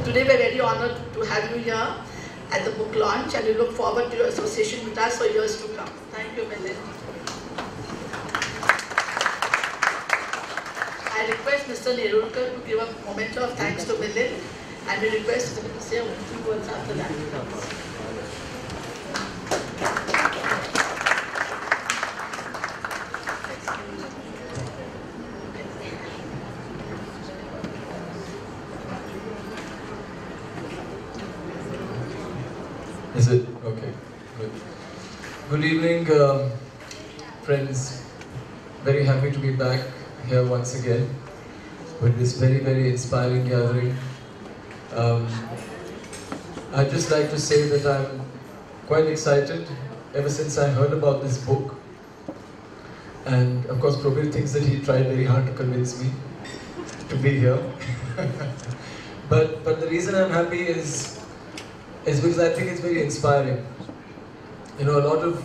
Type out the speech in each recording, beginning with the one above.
today we're very honored to have you here at the book launch, and we look forward to your association with us for years to come. Thank you, Milind. I request Mr. Nerurkar to give a memento of thanks to Milind, and we request him to say a few words after that. Is it? Okay. Good. Good evening, friends. Very happy to be back here once again with this very, very inspiring gathering. I'd just like to say that I'm quite excited ever since I heard about this book. And of course, Prabir thinks that he tried very hard to convince me to be here. But the reason I'm happy is because I think it's very inspiring. You know, a lot of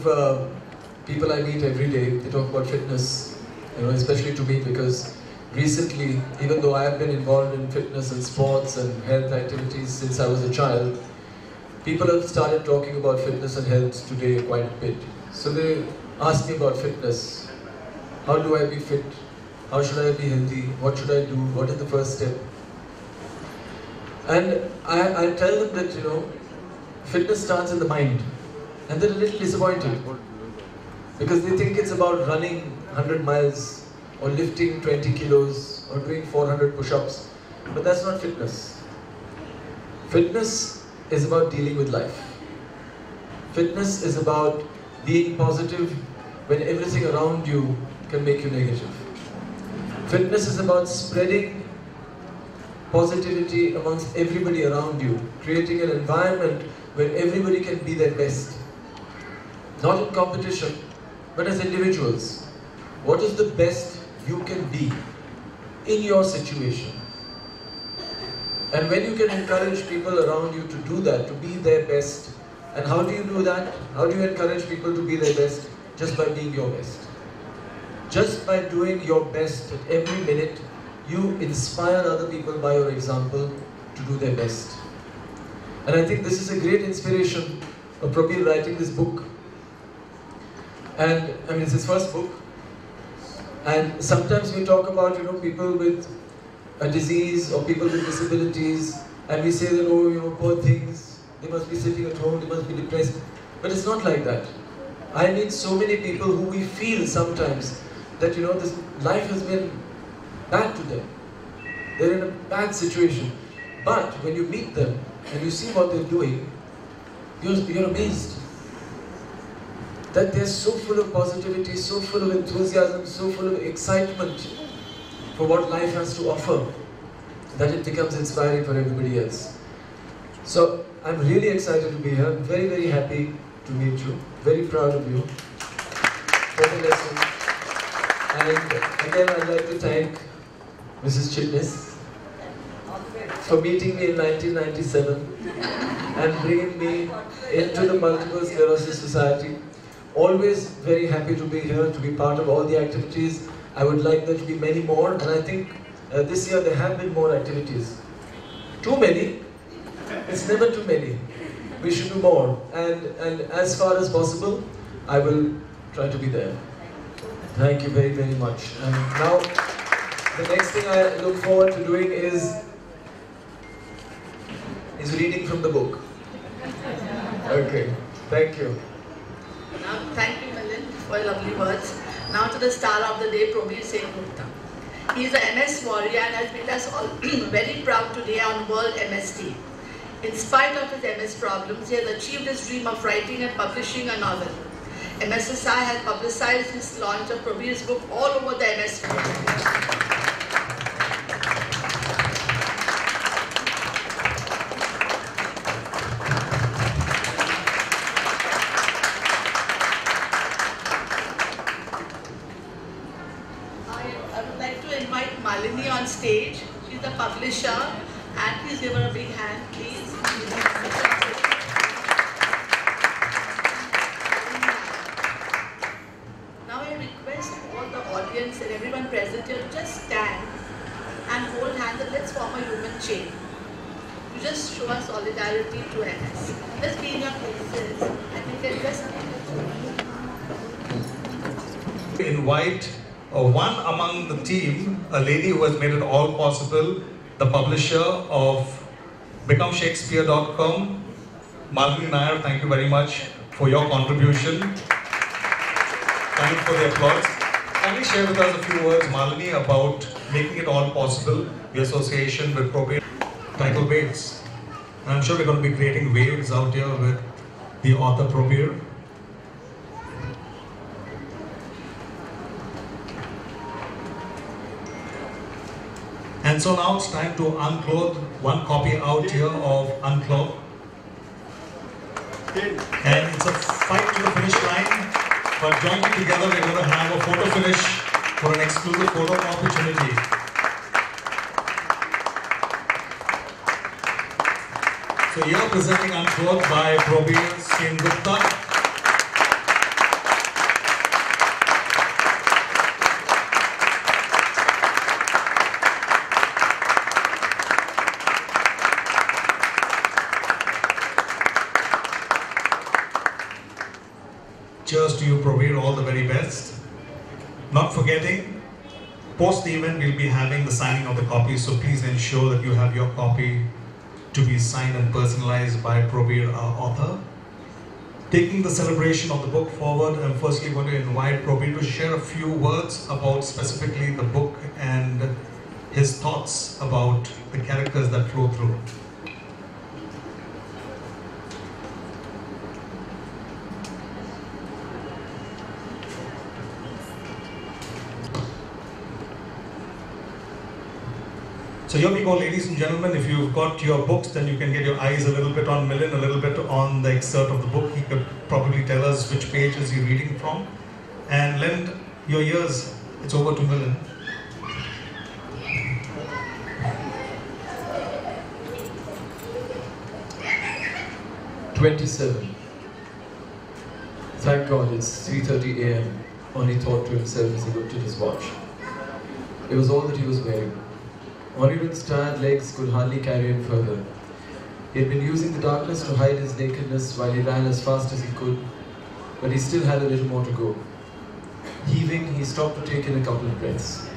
people I meet every day, they talk about fitness, you know, especially to me, because recently, even though I have been involved in fitness and sports and health activities since I was a child, people have started talking about fitness and health today quite a bit. So they ask me about fitness. How do I be fit? How should I be healthy? What should I do? What is the first step? And I tell them that, you know, fitness starts in the mind. And they're a little disappointed because they think it's about running 100 miles or lifting 20 kilos or doing 400 push-ups. But that's not fitness. Fitness is about dealing with life. Fitness is about being positive when everything around you can make you negative. Fitness is about spreading positivity amongst everybody around you, creating an environment where everybody can be their best. Not in competition, but as individuals. What is the best you can be in your situation? And when you can encourage people around you to do that, to be their best, and how do you do that? How do you encourage people to be their best? Just by being your best. Just by doing your best at every minute, you inspire other people by your example to do their best. And I think this is a great inspiration of Prabir writing this book. And I mean, it's his first book. And sometimes we talk about, you know, people with a disease or people with disabilities, and we say that, oh, you know, poor things, they must be sitting at home, they must be depressed. But it's not like that. I meet so many people who we feel sometimes that, you know, this life has been bad to them. They're in a bad situation. But when you meet them and you see what they're doing, you're amazed. That they're so full of positivity, so full of enthusiasm, so full of excitement for what life has to offer, that it becomes inspiring for everybody else. So I'm really excited to be here. I'm very, very happy to meet you. Very proud of you for the lesson. And again, I'd like to thank Mrs. Chitnis for meeting me in 1997 and bringing me into the Multiple Sclerosis Society. Always very happy to be here, to be part of all the activities. I would like there to be many more, and I think this year there have been more activities. Too many? It's never too many. We should do more, and as far as possible, I will try to be there. Thank you very, very much. And now, the next thing I look forward to doing is reading from the book. Okay, thank you. Now, thank you, Milind, for your lovely words. Now to the star of the day, Prabir Singh Gupta. He is a MS warrior and has made us all very proud today on World MS Day. In spite of his MS problems, he has achieved his dream of writing and publishing a novel. MSSI has publicized his launch of Prabir's book all over the MS field. On stage. She's the publisher, and please give her a big hand, please. Now I request all the audience and everyone present here to just stand and hold hands and let's form a human chain. You just show us solidarity to NS. Just be in your places and you can just invite one among the team, a lady who has made it all possible, the publisher of BecomeShakespeare.com, Malini Nair. Thank you very much for your contribution. Thank you for the applause. Kindly share with us a few words, Malini, about making it all possible, the association with Probate. Title Waves. And I'm sure we're going to be creating waves out here with the author Probir. And so now it's time to unclothe, one copy out here of Unclothe. And it's a fight to the finish line, but jointly together we're going to have a photo finish for an exclusive photo opportunity. So here presenting Unclothe by Probir Sengupta. Cheers to you, Probir, all the very best. Not forgetting, post the event we'll be having the signing of the copy, so please ensure that you have your copy to be signed and personalized by Probir, our author. Taking the celebration of the book forward, I'm firstly going to invite Probir to share a few words about specifically the book and his thoughts about the characters that flow through. So here we go, ladies and gentlemen. If you've got your books, then you can get your eyes a little bit on Milind, a little bit on the excerpt of the book. He could probably tell us which page is he reading from. And lend your ears. It's over to Milind. "27. Thank God it's 3:30 a.m. Oni thought to himself as he looked at his watch. It was all that he was wearing. Onirin's tired legs could hardly carry him further. He had been using the darkness to hide his nakedness while he ran as fast as he could, but he still had a little more to go. Heaving, he stopped to take in a couple of breaths.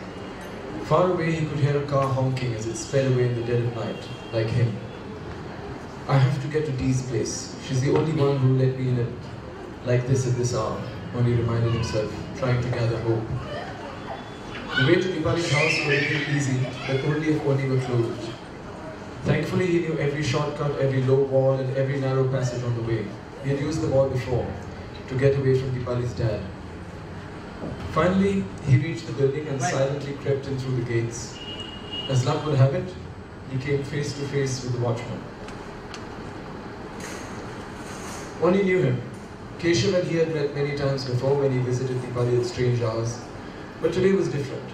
Far away he could hear a car honking as it sped away in the dead of night, like him. "I have to get to Dee's place. She's the only one who let me in it like this at this hour," Oni reminded himself, trying to gather hope. The way to Dipali's house would have been easy, but only if Oni were clothed. Thankfully, he knew every shortcut, every low wall, and every narrow passage on the way. He had used them all before, to get away from Dipali's dad. Finally, he reached the building and silently crept in through the gates. As luck would have it, he came face to face with the watchman. Oni knew him. Keshav and he had met many times before when he visited Dipali at strange hours. But today was different.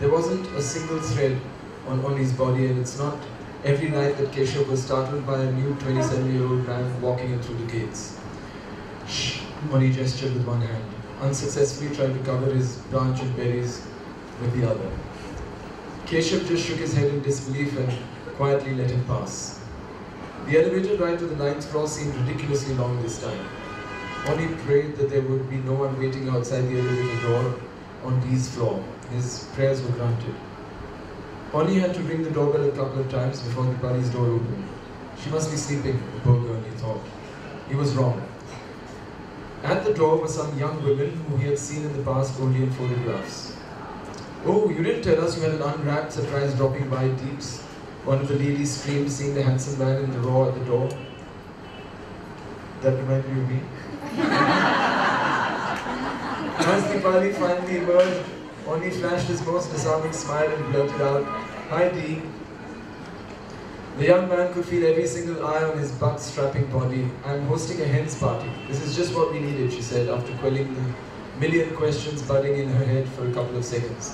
There wasn't a single thread on Oni's body, and it's not every night that Keshav was startled by a new 27-year-old man walking in through the gates. "Shh," Oni gestured with one hand, unsuccessfully trying to cover his branch and berries with the other. Keshav just shook his head in disbelief and quietly let him pass. The elevator ride to the 9th floor seemed ridiculously long this time. Oni prayed that there would be no one waiting outside the elevator door on Dee's floor. His prayers were granted. Oni had to ring the doorbell a couple of times before Dipali's door opened. She must be sleeping, the poor girl, he thought. He was wrong. At the door were some young women who he had seen in the past only in photographs. "Oh, you didn't tell us you had an unwrapped surprise dropping by, Deeps," one of the ladies screamed, seeing the handsome man in the raw at the door. That reminded you of me. As Dipali finally emerged, Oni flashed his most disarming smile and blurted out, "Hi, Dee." The young man could feel every single eye on his buck-strapping body. "I'm hosting a hen's party. This is just what we needed," she said, after quelling the million questions budding in her head for a couple of seconds.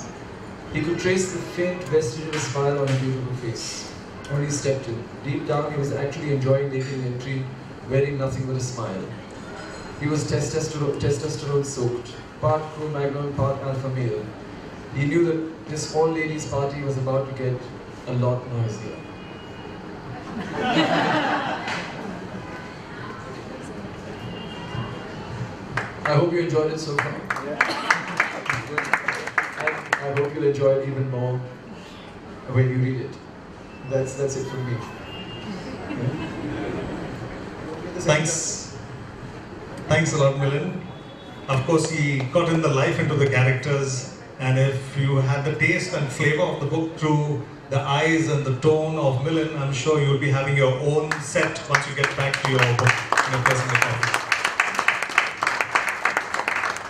He could trace the faint vestige of a smile on her beautiful face. Oni stepped in. Deep down, he was actually enjoying making entry, wearing nothing but a smile. He was testosterone-soaked, part Cro-Magnon, part alpha male. He knew that this all-ladies party was about to get a lot noisier. I hope you enjoyed it so far. And I hope you'll enjoy it even more when you read it. That's it from me. Thanks a lot, Milind. Of course, he got in the life into the characters, and if you had the taste and flavor of the book through the eyes and the tone of Milind, I'm sure you'll be having your own set once you get back to your book in a personal copy.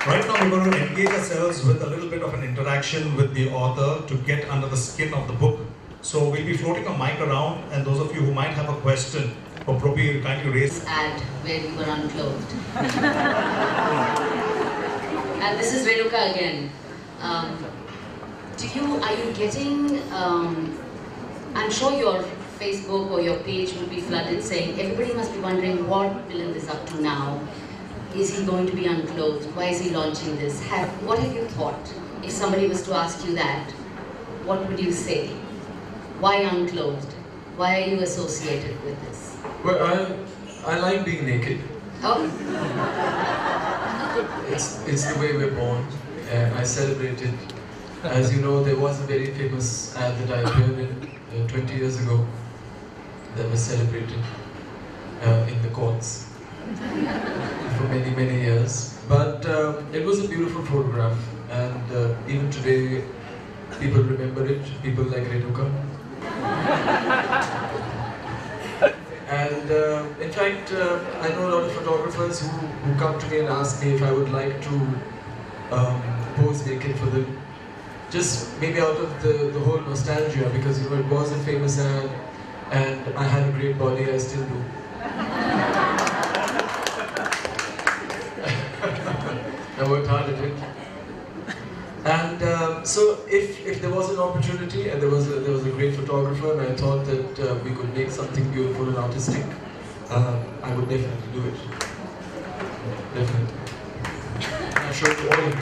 Right now, we're going to engage ourselves with a little bit of an interaction with the author to get under the skin of the book. So we'll be floating a mic around, and those of you who might have a question for Probi, kindly raise. Ad where we were unclothed. And this is Renuka again. Are you getting, I'm sure your Facebook or your page will be flooded saying, everybody must be wondering what Milind is up to now. Is he going to be unclothed? Why is he launching this? What have you thought? If somebody was to ask you that, what would you say? Why unclothed? Why are you associated with this? Well, I like being naked. Oh? It's the way we're born, and I celebrate it. As you know, there was a very famous ad that I appeared in 20 years ago that was celebrated in the courts for many, many years. But it was a beautiful photograph, and even today, people remember it, people like Renuka. And in fact, I know a lot of photographers who come to me and ask me if I would like to pose naked for them. Just maybe out of the whole nostalgia, because it was a famous ad and I had a great body, I still do. I worked hard at it. And so if there was an opportunity and there was a great photographer and I thought that we could make something beautiful and artistic, I would definitely do it. Definitely. I'm sure to all of you.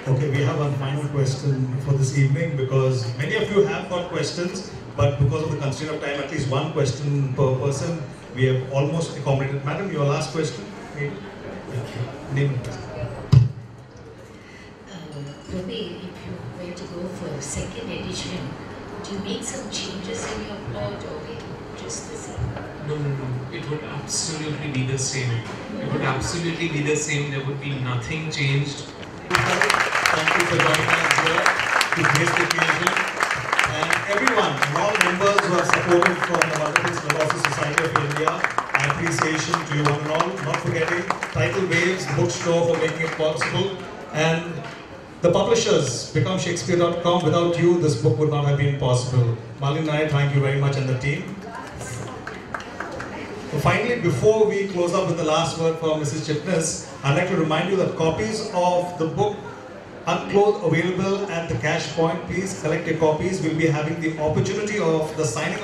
Okay, we have one final question for this evening, because many of you have got questions, but because of the constraint of time, at least one question per person. We have almost accommodated. Madam, your last question? Yeah. Name and question. Probi, if you were to go for a second edition, would you make some changes in your plot or just the same? No. It would absolutely be the same. It would absolutely be the same. There would be nothing changed. Thank you for joining us here to grace the occasion. And everyone, all members who have supported from the Multiple Sclerosis Society of India, appreciation to you one and all. Not forgetting Tidal Waves Bookstore for making it possible. And the publishers, BecomeShakespeare.com. Without you, this book would not have been possible. Malin and I, thank you very much, and the team. So finally, before we close up with the last word from Mrs. Chitnis, I'd like to remind you that copies of the book Unclothed available at the cash point. Please collect your copies. We'll be having the opportunity of the signing